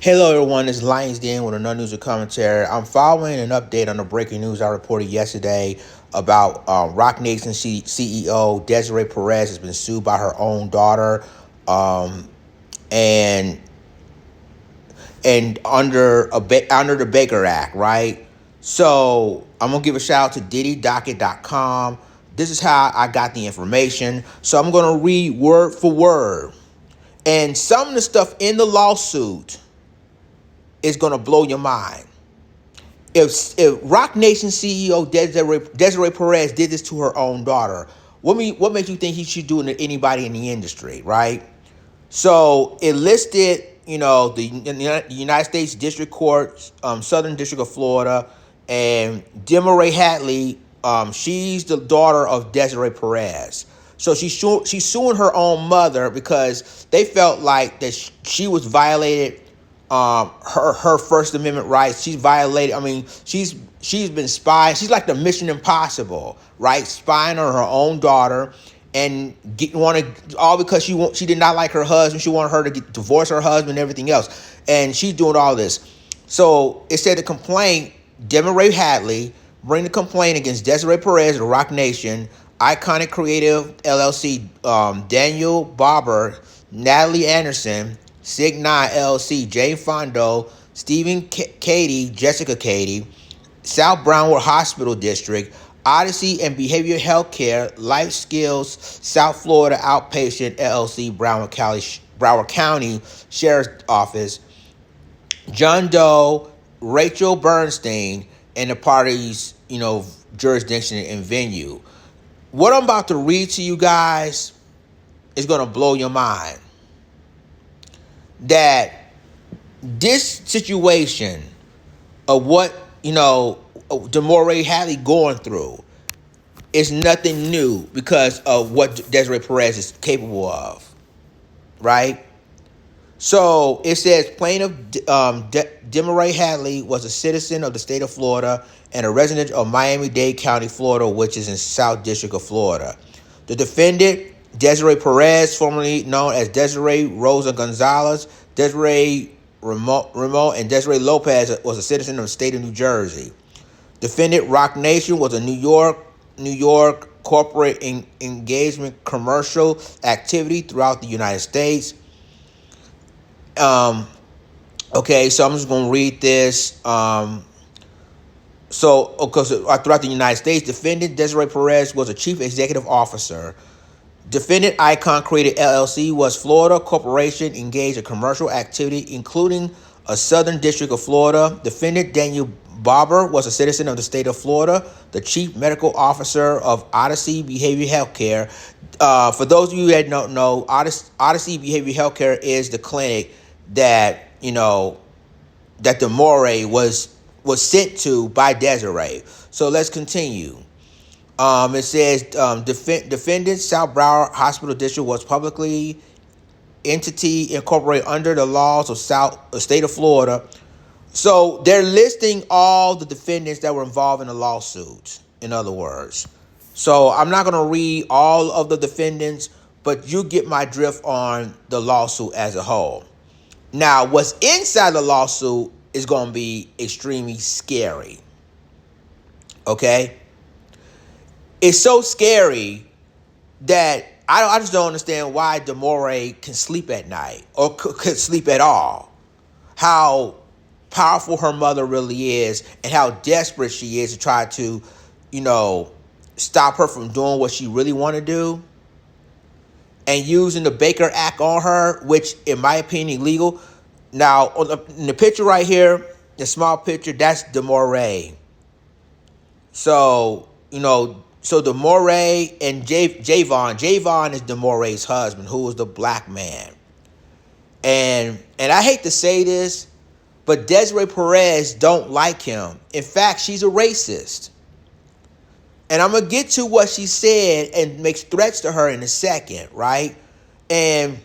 Hello, everyone. This is Lions Den with another news and commentary. I'm following an update on the breaking news I reported yesterday about Rock Nation CEO Desiree Perez has been sued by her own daughter, um, and under the Baker Act, right? So I'm gonna give a shout out to DiddyDocket.com. This is how I got the information. So I'm gonna read word for word, and some of the stuff in the lawsuit is going to blow your mind. If Rock Nation CEO Desiree Perez did this to her own daughter, what makes you think he should do it to anybody in the industry, right? So it listed, the United States District Court, Southern District of Florida, and Demoree Hadley. She's the daughter of Desiree Perez. So she's suing her own mother because they felt like that she was violated her First Amendment rights. She's violated. I mean, she's been spying. She's like the Mission Impossible, right? Spying on her own daughter, and all because she did not like her husband. She wanted her to divorce her husband and everything else, and she's doing all this. So it said the complaint. Demoree Hadley bring the complaint against Desiree Perez of the Rock Nation, Iconic Creative LLC, Daniel Barber, Natalie Anderson, Sig 9 LLC, Jane Fondo, Stephen Cady, Jessica Cady, South Broward Hospital District, Odyssey and Behavioral Healthcare, Life Skills, South Florida Outpatient LLC, Broward County Sheriff's Office, John Doe, Rachel Bernstein, and the parties, jurisdiction and venue. What I'm about to read to you guys is going to blow your mind. That this situation of what, Demoree Hadley going through is nothing new because of what Desiree Perez is capable of, right? So it says plaintiff Demoree Hadley was a citizen of the state of Florida and a resident of Miami-Dade County, Florida, which is in South District of Florida. The defendant, Desiree Perez, formerly known as Desiree Rosa Gonzalez, Desiree Remo, and Desiree Lopez, was a citizen of the state of New Jersey. Defendant Rock Nation was a New York corporate engagement commercial activity throughout the United States. Okay, so I'm just going to read this. Throughout the United States, defendant Desiree Perez was a chief executive officer. Defendant Icon Creative LLC was Florida corporation engaged in commercial activity, including a Southern District of Florida. Defendant Daniel Barber was a citizen of the state of Florida, the chief medical officer of Odyssey Behavioral Healthcare. For those of you that don't know, Odyssey Behavioral Healthcare is the clinic that that Demoree was sent to by Desiree. So let's continue. It says defendant South Broward Hospital District was publicly entity incorporated under the laws of state of Florida. So they're listing all the defendants that were involved in the lawsuit, in other words. So I'm not going to read all of the defendants, but you get my drift on the lawsuit as a whole. Now, what's inside the lawsuit is going to be extremely scary. Okay? It's so scary that I just don't understand why Demoree can sleep at night or could sleep at all. How powerful her mother really is and how desperate she is to try to, stop her from doing what she really want to do. And using the Baker Act on her, which in my opinion illegal. Now, in the picture right here, the small picture, that's Demoree. So, so Demoree and Javon is Demoree's husband, who was the black man. And I hate to say this, but Desiree Perez don't like him. In fact, she's a racist. And I'm going to get to what she said and makes threats to her in a second, right? And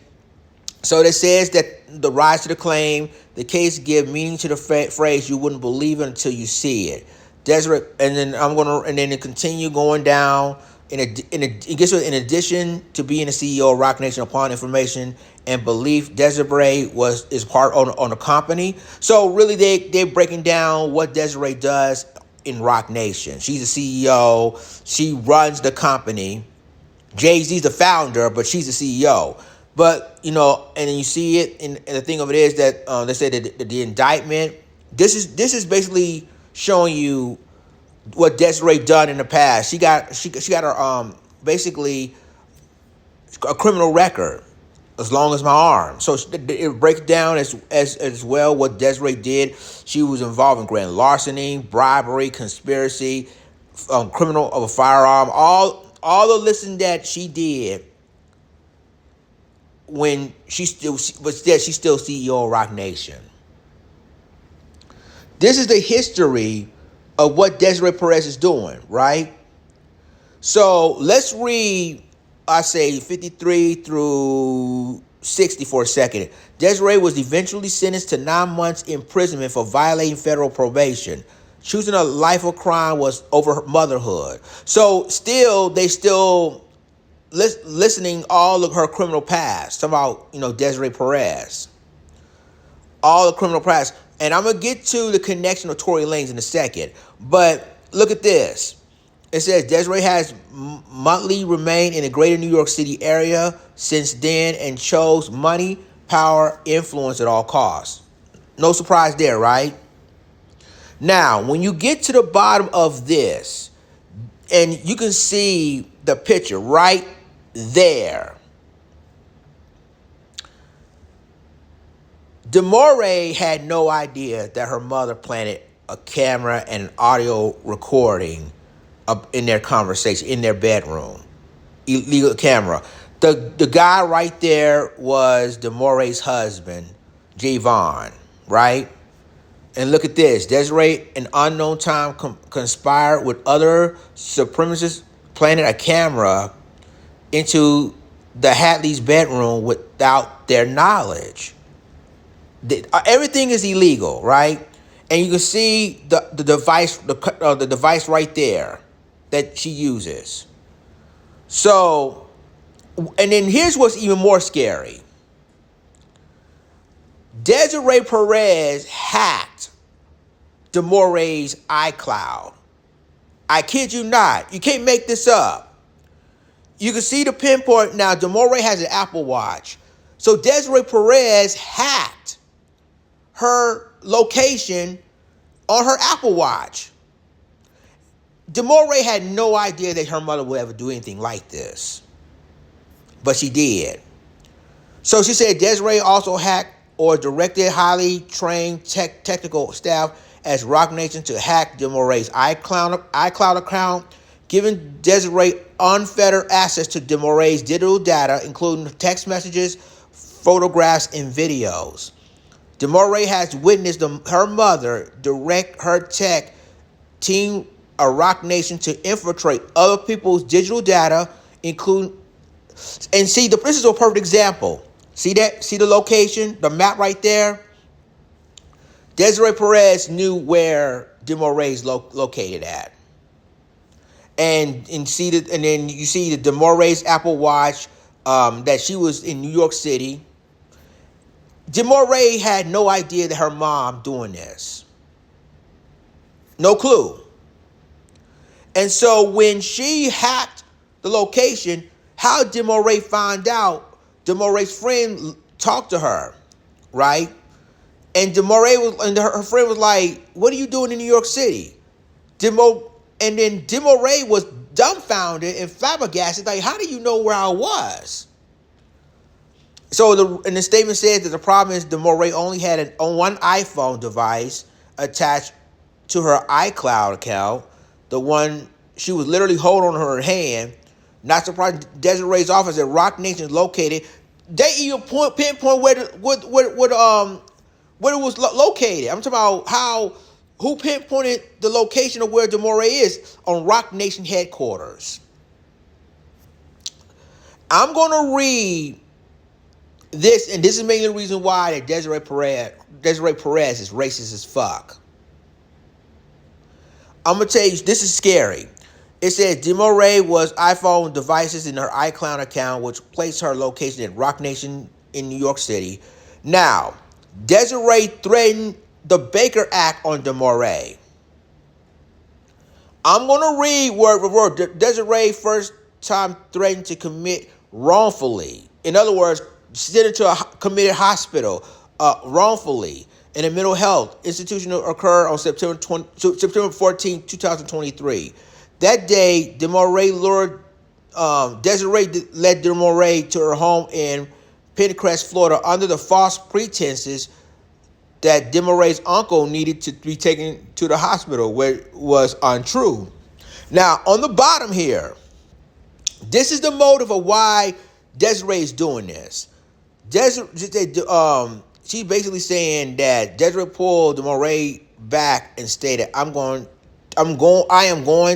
so it says that the rise to the claim, the case give meaning to the phrase, you wouldn't believe it until you see it. Desiree, and then it continue going down. In addition to being the CEO of Rock Nation, upon information and belief Desiree is part on the company. So really, they're breaking down what Desiree does in Rock Nation. She's the CEO. She runs the company. Jay-Z's the founder, but she's the CEO. But, and then you see it, and the thing of it is that they say that the indictment, this is basically showing you what Desiree done in the past. She got her basically a criminal record as long as my arm. So it breaks down as well what Desiree did. She was involved in grand larceny, bribery, conspiracy, criminal of a firearm, all the listing that she did when she's still CEO of Rock Nation. This is the history of what Desiree Perez is doing, right? So let's read, I say 53 through 60 for a second. Desiree was eventually sentenced to 9 months imprisonment for violating federal probation. Choosing a life of crime was over her motherhood. So they still listening all of her criminal past. Talking about, Desiree Perez. All the criminal past. And I'm going to get to the connection of Tory Lanez in a second. But look at this. It says Desiree has monthly remained in the greater New York City area since then and chose money, power, influence at all costs. No surprise there, right? Now, when you get to the bottom of this, and you can see the picture right there. Demoree had no idea that her mother planted a camera and an audio recording in their conversation, in their bedroom. Illegal camera. The guy right there was Demoree's husband, Javon, right? And look at this. Desiree, an unknown time, conspired with other supremacists, planted a camera into the Hadley's bedroom without their knowledge. Everything is illegal, right? And you can see the device, the device right there that she uses. So, and then here's what's even more scary. Desiree Perez hacked Demoree's iCloud. I kid you not. You can't make this up. You can see the pinpoint. Now, Demoree has an Apple Watch. So Desiree Perez hacked her location on her Apple Watch. Demoree had no idea that her mother would ever do anything like this. But she did. So she said Desiree also hacked or directed highly trained technical staff as Rock Nation to hack Demoree's iCloud account, giving Desiree unfettered access to Demoree's digital data, including text messages, photographs, and videos. Demoree has witnessed her mother direct her tech team, a Rock Nation, to infiltrate other people's digital data, including, and see, this is a perfect example. See that? See the location, the map right there? Desiree Perez knew where Demoree's located at. And then you see the Demoree's Apple Watch, that she was in New York City. Demoree had no idea that her mom doing this. No clue. And so when she hacked the location, how Demoree found out? Demoree's friend talked to her, right? And her friend was like, "What are you doing in New York City?" And then Demoree was dumbfounded and flabbergasted, like, "How do you know where I was?" So the statement says that the problem is Demoree only had one iPhone device attached to her iCloud account, the one she was literally holding on her hand. Not surprised, Desiree's office at Rock Nation is located. They even pinpoint where it was located. I'm talking about who pinpointed the location of where Demoree is on Rock Nation headquarters. I'm going to read this, and this is mainly the reason why that Desiree Perez is racist as fuck. I'm going to tell you, this is scary. It says Demoree was iPhone devices in her iCloud account, which placed her location at Rock Nation in New York City. Now, Desiree threatened the Baker Act on Demoree. I'm going to read word for word. Desiree first time threatened to commit wrongfully. In other words, sent her to a committed hospital wrongfully in a mental health institution occurred on September 14, 2023. That day, Demoree lured Desiree led Demoree to her home in Pinecrest, Florida, under the false pretenses that Demoree's uncle needed to be taken to the hospital, where was untrue. Now, on the bottom here, this is the motive of why Desiree is doing this. She's basically saying that Desiree pulled Demoree back and stated, I am going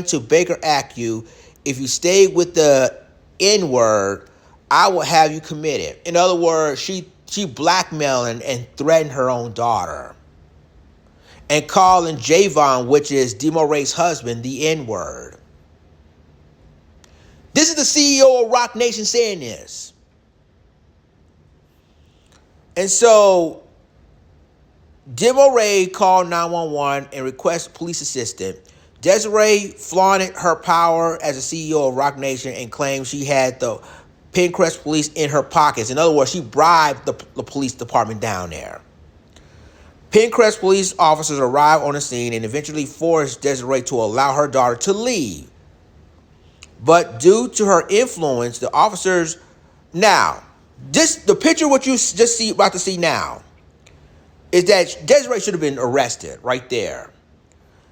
to Baker Act you. If you stay with the N-word, I will have you committed. In other words, she blackmailing and threatened her own daughter. And calling Javon, which is Demoree's husband, the N-word. This is the CEO of Rock Nation saying this. And so, Demoree called 911 and requested police assistance. Desiree flaunted her power as a CEO of Rock Nation and claimed she had the Pinecrest police in her pockets. In other words, she bribed the police department down there. Pinecrest police officers arrived on the scene and eventually forced Desiree to allow her daughter to leave. But due to her influence, the officers... Now, the picture what you about to see now is that Desiree should have been arrested right there.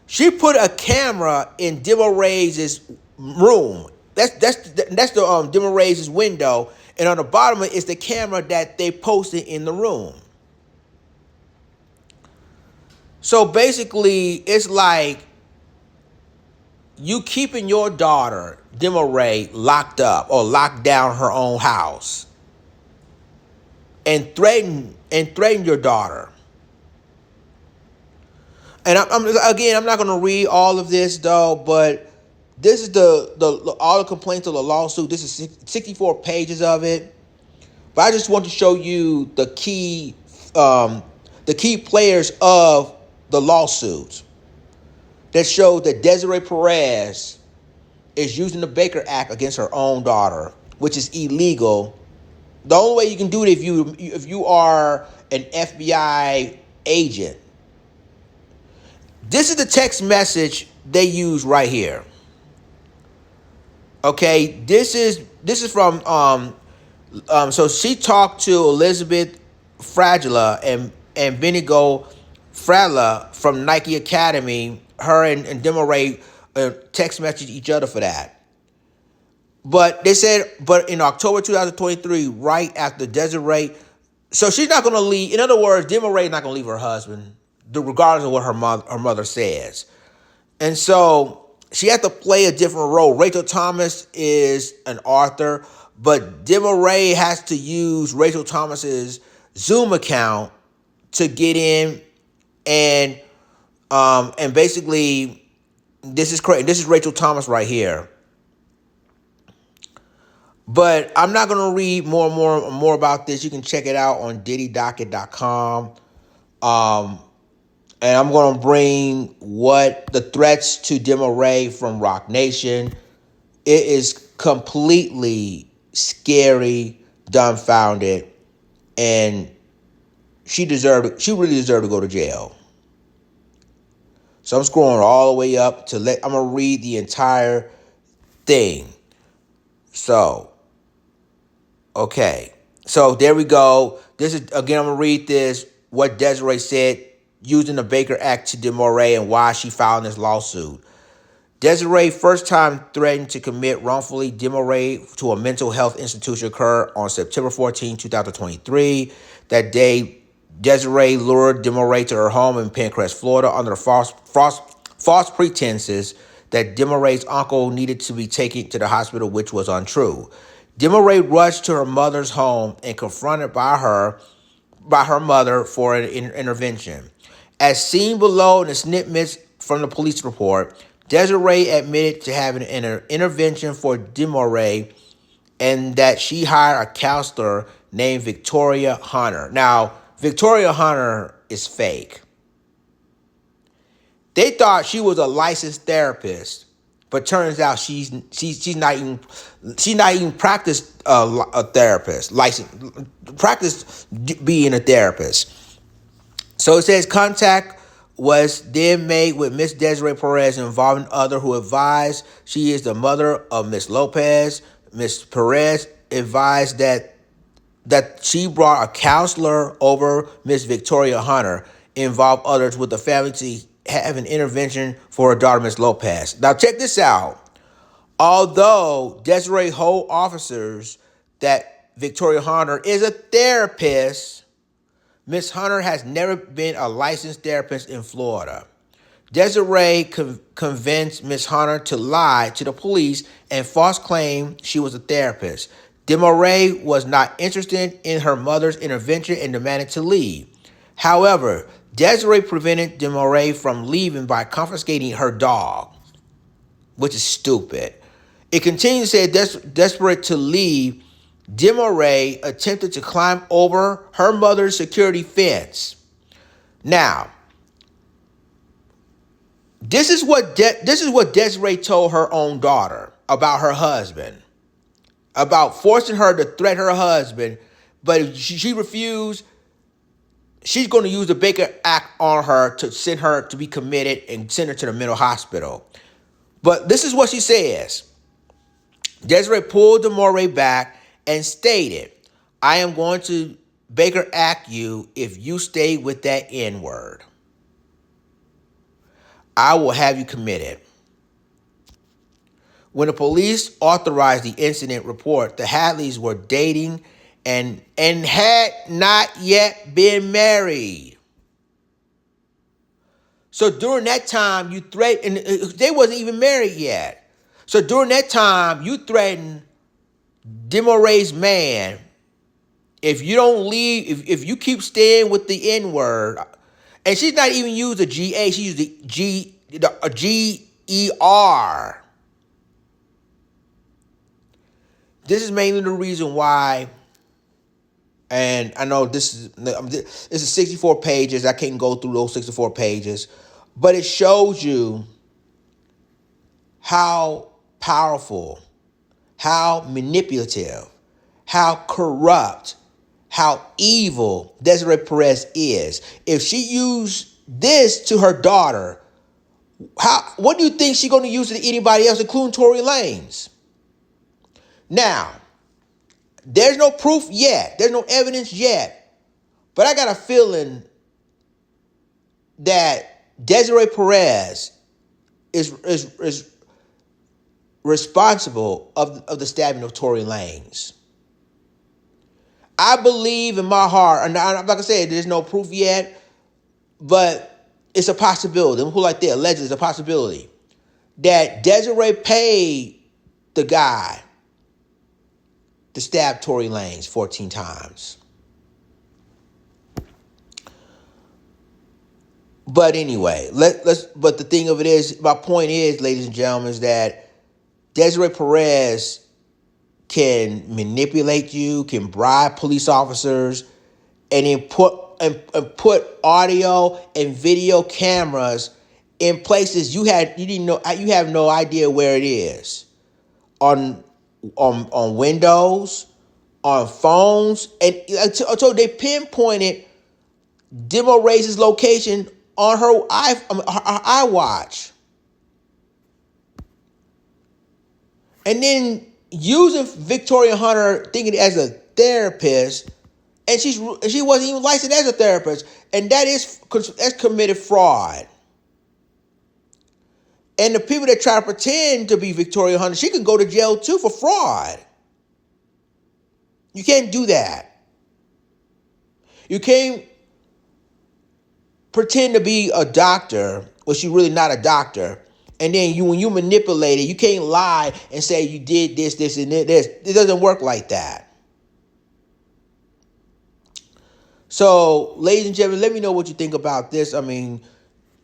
She put a camera in Demoree's room. That's the Demoree's window, and on the bottom of it is the camera that they posted in the room. So basically, it's like you keeping your daughter Demoree locked up or locked down her own house, and threaten your daughter. And I'm not going to read all of this though, but this is all the complaints of the lawsuit. This is 64 pages of it. But I just want to show you the key players of the lawsuit that show that Desiree Perez is using the Baker Act against her own daughter, which is illegal. The only way you can do it if you are an FBI agent. This is the text message they use right here. Okay, this is from so she talked to Elizabeth Fragila and Benigo Fragila from Nike Academy. Her and Demoree text messaged each other for that. But they said, but in October 2023, right after Desiree, so she's not going to leave. In other words, Demoree is not going to leave her husband, regardless of what her mother says. And so she had to play a different role. Rachel Thomas is an author, but Demoree has to use Rachel Thomas's Zoom account to get in, and basically this is crazy. This is Rachel Thomas right here. But I'm not going to read more about this. You can check it out on diddydocket.com. And I'm going to bring what the threats to Demoree from Rock Nation. It is completely scary, dumbfounded, and she really deserved to go to jail. So I'm scrolling all the way up I'm going to read the entire thing. So, okay. So there we go. This is, again, I'm going to read this, what Desiree said using the Baker Act to Demoree and why she filed this lawsuit. Desiree first time threatened to commit wrongfully Demoree to a mental health institution occurred on September 14, 2023. That day, Desiree lured Demoree to her home in Pinecrest, Florida, under the false pretenses that Demoree's uncle needed to be taken to the hospital, which was untrue. Demoree rushed to her mother's home and confronted by her mother for an intervention. As seen below in the snippets from the police report, Desiree admitted to having an intervention for Demoree and that she hired a counselor named Victoria Hunter. Now, Victoria Hunter is fake. They thought she was a licensed therapist, but turns out she's not even practiced a therapist, licensed practiced being a therapist. So it says contact was then made with Miss Desiree Perez involving other who advised she is the mother of Miss Lopez. Miss Perez advised that she brought a counselor over Miss Victoria Hunter, involved others with the family to have an intervention for her daughter, Miss Lopez. Now check this out. Although Desiree told officers that Victoria Hunter is a therapist, Miss Hunter has never been a licensed therapist in Florida. Desiree convinced Miss Hunter to lie to the police and false claim she was a therapist. Demoree was not interested in her mother's intervention and demanded to leave. However, Desiree prevented Demoree from leaving by confiscating her dog, which is stupid. It continues to say, desperate to leave, Demoree attempted to climb over her mother's security fence. Now, this is what Desiree told her own daughter about her husband, about forcing her to threaten her husband, but if she refused, she's going to use the Baker Act on her to send her to be committed and send her to the mental hospital. But this is what she says. Desiree pulled Demoree back and stated, I am going to Baker Act you if you stay with that N-word. I will have you committed. When the police authorized the incident report, the Hadleys were dating and had not yet been married. So during that time, you threatened, they wasn't even married yet. So during that time, you threatened Demoree's man, if you don't leave, if you keep staying with the N-word, and she's not even used a G-A, she used a G-E-R. This is mainly the reason why, and I know this is 64 pages. I can't go through those 64 pages, but it shows you how powerful, how manipulative, how corrupt, how evil Desiree Perez is. If she used this to her daughter, what do you think she's going to use to anybody else, including Tory Lanez? Now, there's no proof yet. There's no evidence yet. But I got a feeling that Desiree Perez is responsible of the stabbing of Tory Lanez. I believe in my heart, and I'm not going to say there's no proof yet, but it's a possibility. I'm going to put it like that, allegedly, it's a possibility that Desiree paid the guy to stab Tory Lanez 14 times. But anyway, but the thing of it is, my point is, ladies and gentlemen, is that Desiree Perez can manipulate you, can bribe police officers, and then put audio and video cameras in places you have no idea where it is. On windows, on phones, and so they pinpointed Demoree's location on her iWatch, and then using Victoria Hunter, thinking as a therapist, and she wasn't even licensed as a therapist, and that's committed fraud. And the people that try to pretend to be Victoria Hunter, she can go to jail too for fraud. You can't do that. You can't pretend to be a doctor, but you're really not a doctor. And then when you manipulate it, you can't lie and say you did this, and this. It doesn't work like that. So, ladies and gentlemen, let me know what you think about this. I mean,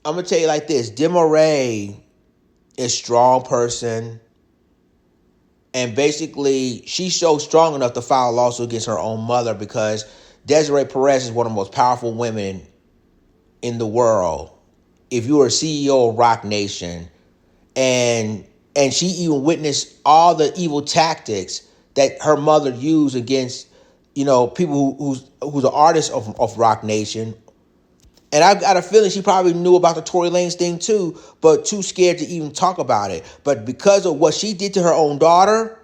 I'm going to tell you like this. Demoree is a strong person. And basically, she's so strong enough to file a lawsuit against her own mother because Desiree Perez is one of the most powerful women in the world. If you were a CEO of Rock Nation, and she even witnessed all the evil tactics that her mother used against, people who's an artist of Rock Nation. And I got a feeling she probably knew about the Tory Lanez thing too, but too scared to even talk about it. But because of what she did to her own daughter,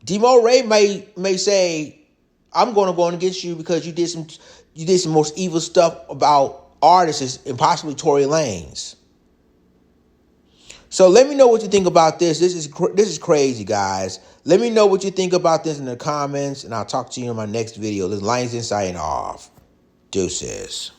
Demoree may say, "I'm going to go against you because you did some most evil stuff about artists and possibly Tory Lanez." So let me know what you think about this. This is crazy, guys. Let me know what you think about this in the comments, and I'll talk to you in my next video. This is Lions Insight off. Deuces.